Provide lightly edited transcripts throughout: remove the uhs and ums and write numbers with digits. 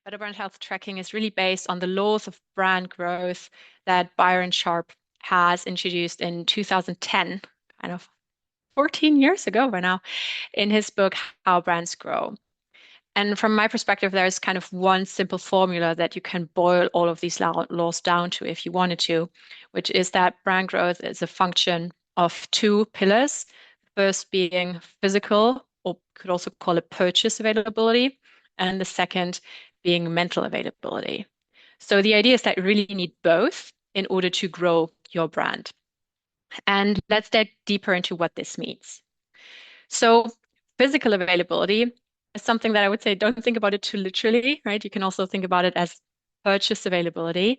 better brand health tracking is really based on the laws of brand growth that Byron Sharp has introduced in 2010, kind of 14 years ago by now, in his book, How Brands Grow. And from my perspective, there's kind of one simple formula that you can boil all of these laws down to if you wanted to, which is that brand growth is a function of two pillars. First being physical, or could also call it purchase availability, and the second being mental availability. So the idea is that you really need both in order to grow your brand. And let's dive deeper into what this means. So physical availability is something that I would say don't think about it too literally, right? You can also think about it as purchase availability,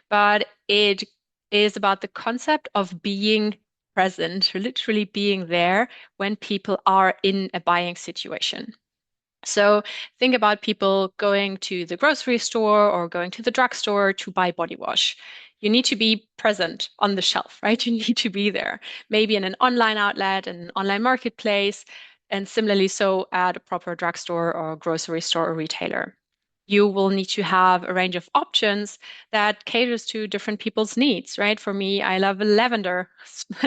but it is about the concept of being present, literally being there when people are in a buying situation. So think about people going to the grocery store or going to the drugstore to buy body wash. You need to be present on the shelf, right? You need to be there, maybe in an online outlet, an online marketplace, and similarly so at a proper drugstore or grocery store or retailer. You will need to have a range of options that caters to different people's needs, right? For me, I love a lavender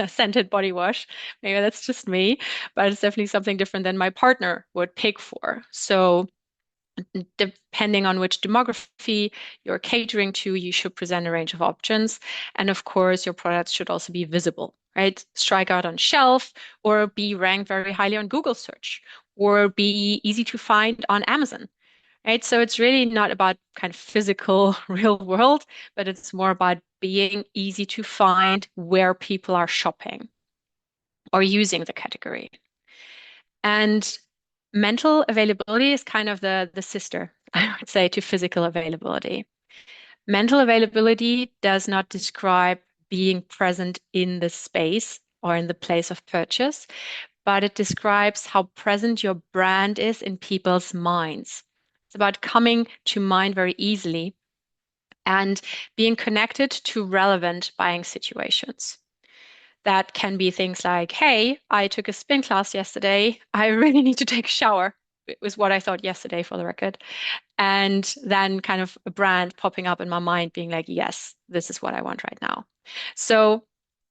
scented body wash. Maybe that's just me, but it's definitely something different than my partner would pick for. So depending on which demography you're catering to, you should present a range of options. And of course, your products should also be visible, right? Strike out on shelf or be ranked very highly on Google search or be easy to find on Amazon. Right. So it's really not about kind of physical real world, but it's more about being easy to find where people are shopping or using the category. And mental availability is kind of the sister, I would say, to physical availability. Mental availability does not describe being present in the space or in the place of purchase, but it describes how present your brand is in people's minds. It's about coming to mind very easily and being connected to relevant buying situations. That can be things like, hey, I took a spin class yesterday. I really need to take a shower. It was what I thought yesterday, for the record. And then kind of a brand popping up in my mind being like, yes, this is what I want right now. So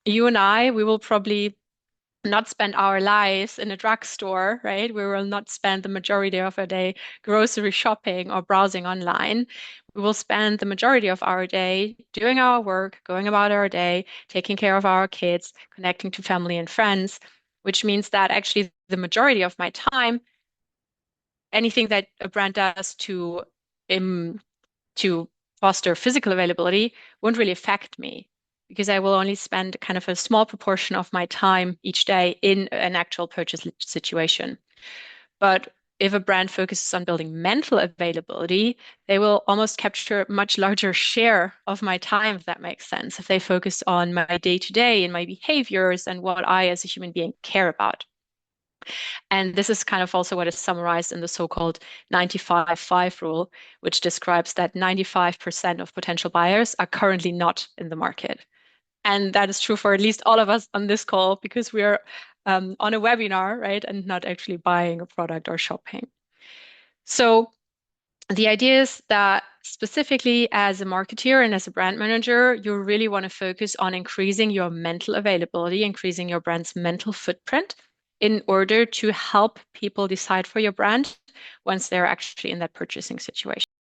you and I, we will probably not spend our lives in a drugstore, right? We will not spend the majority of our day grocery shopping or browsing online. We will spend the majority of our day doing our work, going about our day, taking care of our kids, connecting to family and friends, which means that actually the majority of my time, anything that a brand does um, to foster physical availability won't really affect me because I will only spend kind of a small proportion of my time each day in an actual purchase situation. But if a brand focuses on building mental availability, they will almost capture a much larger share of my time, if that makes sense, if they focus on my day-to-day and my behaviors and what I as a human being care about. And this is kind of also what is summarized in the so-called 95-5 rule, which describes that 95% of potential buyers are currently not in the market. And that is true for at least all of us on this call because we are on a webinar, right? And not actually buying a product or shopping. So the idea is that specifically as a marketeer and as a brand manager, you really want to focus on increasing your mental availability, increasing your brand's mental footprint in order to help people decide for your brand once they're actually in that purchasing situation.